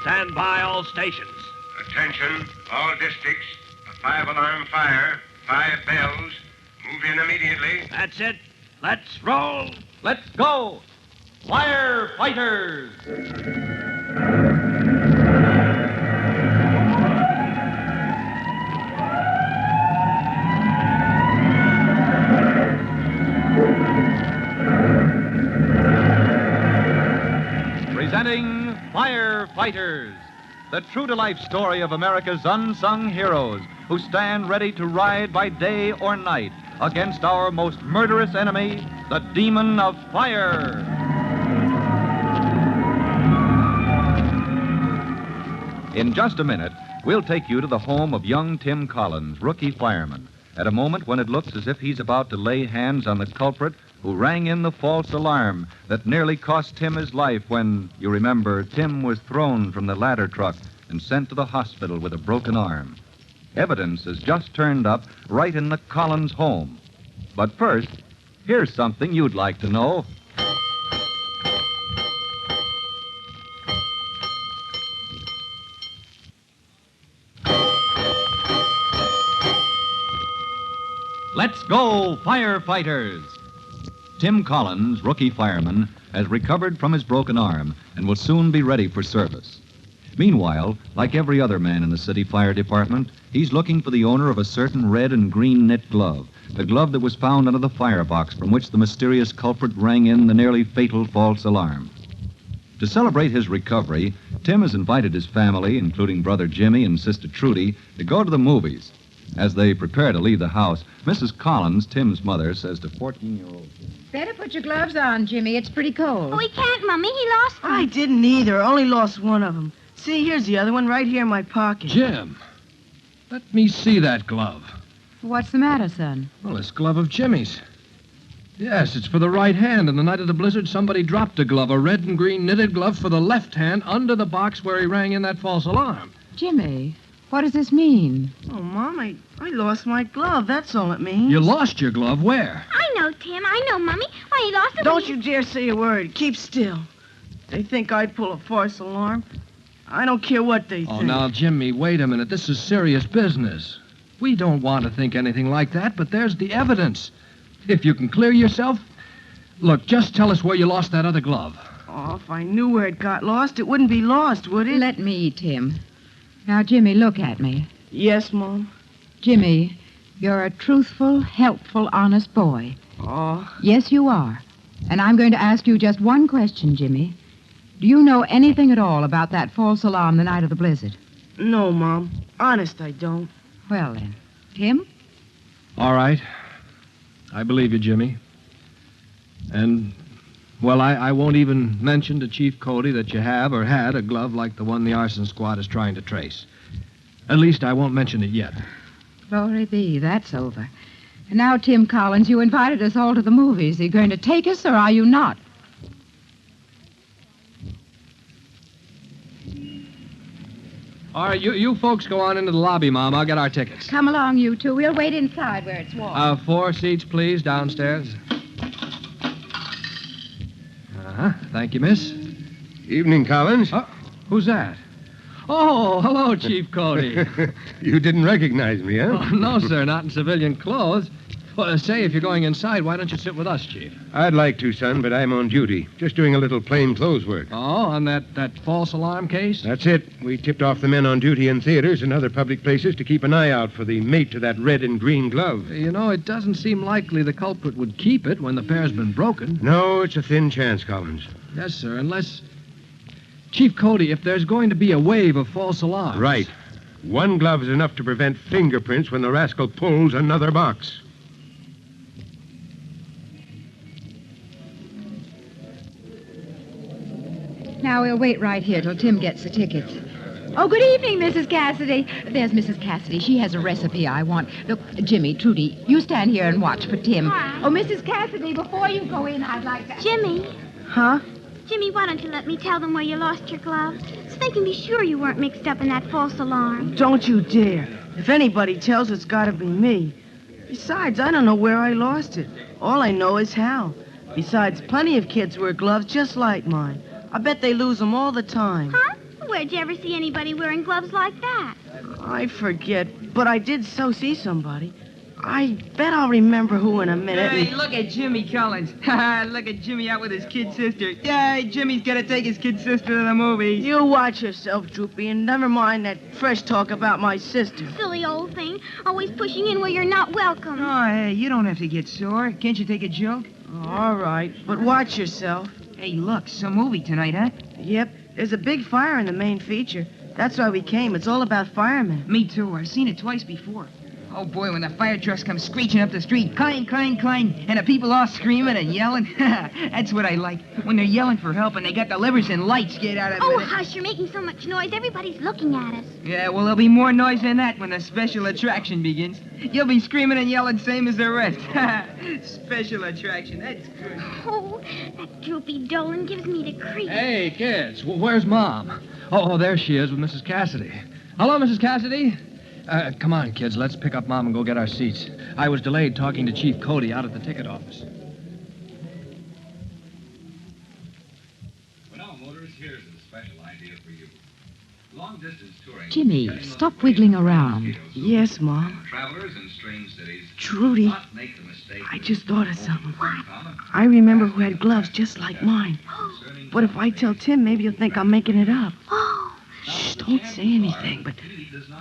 Stand by all stations. Attention, all districts. A 5-alarm fire, 5 bells. Move in immediately. That's it. Let's roll. Let's go! Firefighters! Presenting Firefighters, the true-to-life story of America's unsung heroes who stand ready to ride by day or night against our most murderous enemy, the demon of fire. In just a minute, we'll take you to the home of young Tim Collins, rookie fireman, at a moment when it looks as if he's about to lay hands on the culprit who rang in the false alarm that nearly cost Tim his life when, you remember, Tim was thrown from the ladder truck and sent to the hospital with a broken arm. Evidence has just turned up right in the Collins home. But first, here's something you'd like to know. Let's go, firefighters! Tim Collins, rookie fireman, has recovered from his broken arm and will soon be ready for service. Meanwhile, like every other man in the city fire department, he's looking for the owner of a certain red and green knit glove, the glove that was found under the firebox from which the mysterious culprit rang in the nearly fatal false alarm. To celebrate his recovery, Tim has invited his family, including brother Jimmy and sister Trudy, to go to the movies. As they prepare to leave the house, Mrs. Collins, Tim's mother, says to 14-year-old... Better put your gloves on, Jimmy. It's pretty cold. Oh, he can't, Mummy. He lost one. I didn't either. Only lost one of them. See, here's the other one right here in my pocket. Jim, let me see that glove. What's the matter, son? Well, this glove of Jimmy's. Yes, it's for the right hand. And the night of the blizzard, somebody dropped a glove, a red and green knitted glove for the left hand under the box where he rang in that false alarm. Jimmy, what does this mean? Oh, Mom, I lost my glove. That's all it means. You lost your glove? Where? I know, Tim. I know, Mummy. Why, he lost it. Don't you dare say a word. Keep still. They think I'd pull a false alarm. I don't care what they think. Oh, now, Jimmy, wait a minute. This is serious business. We don't want to think anything like that, but there's the evidence. If you can clear yourself... Look, just tell us where you lost that other glove. Oh, if I knew where it got lost, it wouldn't be lost, would it? Let me, Tim. Now, Jimmy, look at me. Yes, Mom. Jimmy, you're a truthful, helpful, honest boy. Oh. Yes, you are. And I'm going to ask you just one question, Jimmy. Do you know anything at all about that false alarm the night of the blizzard? No, Mom. Honest, I don't. Well, then. Tim? All right. I believe you, Jimmy. And, well, I won't even mention to Chief Cody that you have or had a glove like the one the arson squad is trying to trace. At least I won't mention it yet. Glory be, that's over. And now, Tim Collins, you invited us all to the movies. Are you going to take us, or are you not? All right, you folks go on into the lobby, Mom. I'll get our tickets. Come along, you two. We'll wait inside where it's warm. 4 seats, please, downstairs. Uh-huh. Thank you, miss. Evening, Collins. Who's that? Oh, hello, Chief Cody. You didn't recognize me, huh? Oh, no, sir, not in civilian clothes. Well, say, if you're going inside, why don't you sit with us, Chief? I'd like to, son, but I'm on duty. Just doing a little plain clothes work. Oh, on that false alarm case? That's it. We tipped off the men on duty in theaters and other public places to keep an eye out for the mate to that red and green glove. You know, it doesn't seem likely the culprit would keep it when the pair's been broken. No, it's a thin chance, Collins. Yes, sir, unless... Chief Cody, if there's going to be a wave of false alarms... Right. One glove is enough to prevent fingerprints when the rascal pulls another box. Now, we'll wait right here till Tim gets the tickets. Oh, good evening, Mrs. Cassidy. There's Mrs. Cassidy. She has a recipe I want. Look, Jimmy, Trudy, you stand here and watch for Tim. Hi. Oh, Mrs. Cassidy, before you go in, I'd like to... Jimmy. Huh? Jimmy, why don't you let me tell them where you lost your glove? So they can be sure you weren't mixed up in that false alarm. Don't you dare. If anybody tells, it's got to be me. Besides, I don't know where I lost it. All I know is how. Besides, plenty of kids wear gloves just like mine. I bet they lose them all the time. Huh? Where'd you ever see anybody wearing gloves like that? I forget, but I did see somebody. I bet I'll remember who in a minute. Hey, look at Jimmy Collins. Look at Jimmy out with his kid sister. Yay, Jimmy's gonna take his kid sister to the movies. You watch yourself, Droopy, and never mind that fresh talk about my sister. Silly old thing. Always pushing in where you're not welcome. Oh, hey, you don't have to get sore. Can't you take a joke? All right, but watch yourself. Hey, look, some movie tonight, huh? Yep, there's a big fire in the main feature. That's why we came. It's all about firemen. Me too. I've seen it twice before. Oh, boy, when the fire trucks come screeching up the street, clang, clang, clang, and the people all screaming and yelling. That's what I like. When they're yelling for help and they got the levers and lights get out of Oh, it. hush, you're making so much noise. Everybody's looking at us. Yeah, well, there'll be more noise than that when the special attraction begins. You'll be screaming and yelling same as the rest. Special attraction, that's good. Oh, that droopy Dolan gives me the creeps. Hey, kids, where's Mom? Oh, there she is with Mrs. Cassidy. Hello, Mrs. Cassidy. Come on, kids, let's pick up Mom and go get our seats. I was delayed talking to Chief Cody out at the ticket office. Well, now, Motors, here's a special idea for you. Long-distance touring... Jimmy, stop wiggling around. Yes, Mom. Travelers in strange cities... Trudy, not make the mistake... I just thought of something. What? I remember who had gloves just like mine. But if I tell Tim, maybe he'll think I'm making it up. Oh, Shh, don't say anything, but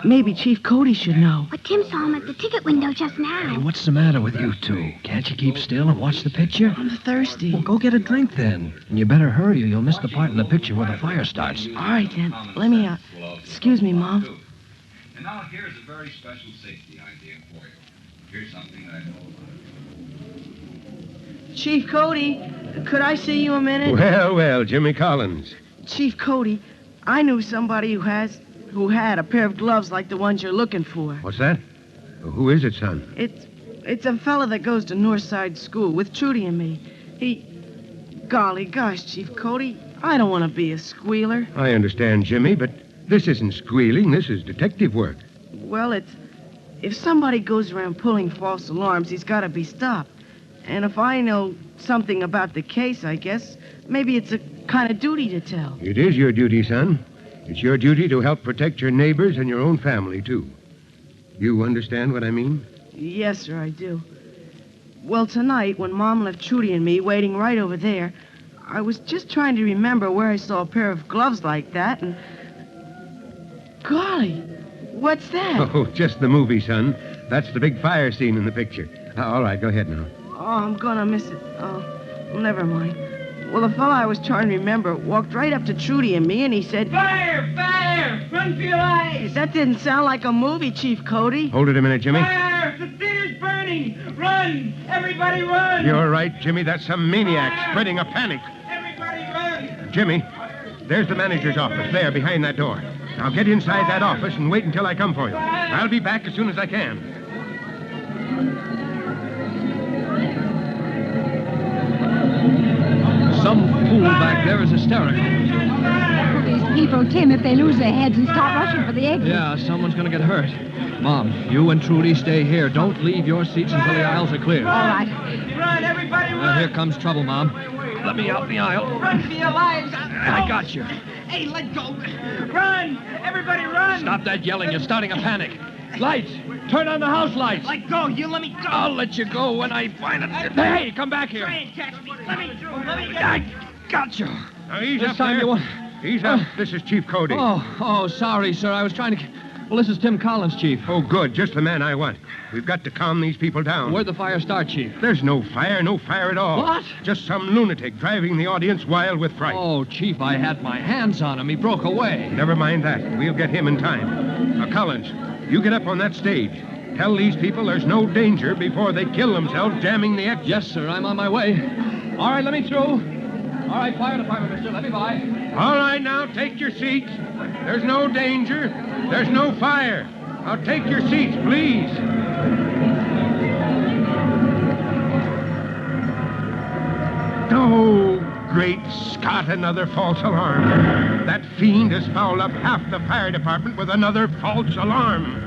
maybe Chief Cody should know. but Tim saw him at the ticket window just Hey, now. what's the matter with you two? Can't you keep still and watch the picture? I'm thirsty. Well, go get a drink then. And you better hurry or you'll miss the part in the picture where the fire starts. All right, then. Let me, excuse me, Mom. And now here's a very special safety idea for you. Here's something that I know about. Chief Cody, could I see you a minute? Well, well, Jimmy Collins. Chief Cody, I knew somebody who had a pair of gloves like the ones you're looking for. What's that? Who is it, son? It's a fella that goes to Northside School with Trudy and me. Golly gosh, Chief Cody, I don't want to be a squealer. I understand, Jimmy, but this isn't squealing. This is detective work. Well, if somebody goes around pulling false alarms, he's got to be stopped. And if I know something about the case, I guess, maybe it's a kind of duty to tell. It is your duty, son. It's your duty to help protect your neighbors and your own family, too. You understand what I mean? Yes, sir, I do. Well, tonight, when Mom left Trudy and me waiting right over there, I was just trying to remember where I saw a pair of gloves like that, and... Golly, what's that? Oh, just the movie, son. That's the big fire scene in the picture. All right, go ahead now. Oh, I'm gonna miss it. Oh, never mind. Well, the fellow I was trying to remember walked right up to Trudy and me, and he said... Fire! Fire! Run for your lives! That didn't sound like a movie, Chief Cody. Hold it a minute, Jimmy. Fire! The theater's burning! Run! Everybody run! You're right, Jimmy. That's some maniac spreading a panic. Everybody run! Jimmy, there's the manager's office there behind that door. Now get inside that office and wait until I come for you. I'll be back as soon as I can. Some fool back there is hysterical. These people, Tim, if they lose their heads and start rushing for the exit. Yeah, someone's going to get hurt. Mom, you and Trudy stay here. Don't leave your seats until the aisles are clear. All right. Run! Everybody run! Here comes trouble, Mom. Let me out the aisle. Run for your lives! I got you. Hey, let go! Run! Everybody run! Stop that yelling. You're starting a panic. Lights! Turn on the house lights. Let go! You let me go! I'll let you go when I find it. Hey, come back here. Try and catch me! Let me through! Let me go! I got you. Now, ease This up time there. you want... Ease up. This is Chief Cody. Oh, sorry, sir. I was trying to... Well, this is Tim Collins, Chief. Oh, good. Just the man I want. We've got to calm these people down. Where'd the fire start, Chief? There's no fire at all. What? Just some lunatic driving the audience wild with fright. Oh, Chief, I had my hands on him. He broke away. Never mind that. We'll get him in time. Now, Collins, you get up on that stage. Tell these people there's no danger before they kill themselves jamming the exit. Yes, sir. I'm on my way. All right, let me through. All right, fire department, mister. Let me by. All right, now, take your seats. There's no danger. There's no fire. Now, take your seats, please. Oh, great Scott, another false alarm. That fiend has fouled up half the fire department with another false alarm.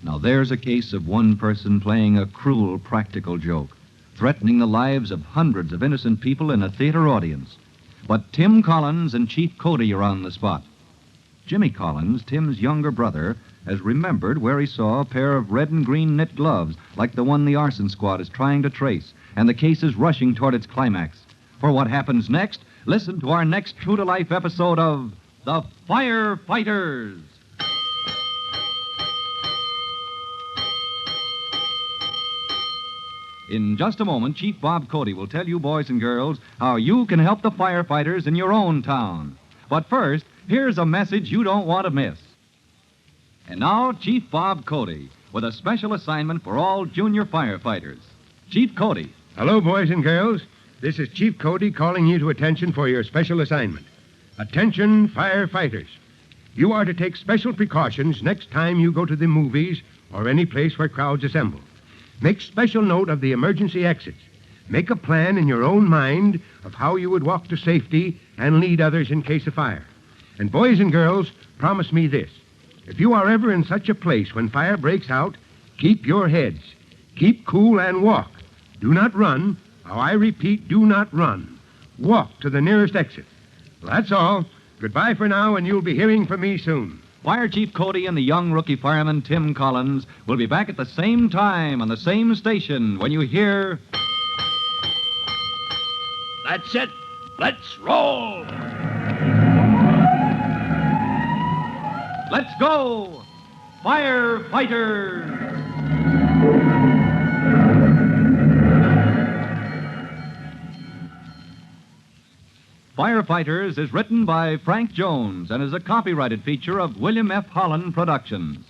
Now there's a case of one person playing a cruel practical joke. threatening the lives of hundreds of innocent people in a theater audience. But Tim Collins and Chief Cody are on the spot. Jimmy Collins, Tim's younger brother, has remembered where he saw a pair of red and green knit gloves like the one the arson squad is trying to trace, and the case is rushing toward its climax. For what happens next, listen to our next true-to-life episode of The Firefighters. In just a moment, Chief Bob Cody will tell you, boys and girls, how you can help the firefighters in your own town. But first, here's a message you don't want to miss. And now, Chief Bob Cody, with a special assignment for all junior firefighters. Chief Cody. Hello, boys and girls. This is Chief Cody calling you to attention for your special assignment. Attention, firefighters. You are to take special precautions next time you go to the movies or any place where crowds assemble. Make special note of the emergency exits. Make a plan in your own mind of how you would walk to safety and lead others in case of fire. And boys and girls, promise me this. If you are ever in such a place when fire breaks out, keep your heads. Keep cool and walk. Do not run. Now, I repeat, do not run. Walk to the nearest exit. Well, that's all. Goodbye for now, and you'll be hearing from me soon. Fire Chief Cody and the young rookie fireman Tim Collins will be back at the same time on the same station when you hear... That's it. Let's roll. Let's go, Firefighters! Firefighters is written by Frank Jones and is a copyrighted feature of William F. Holland Productions.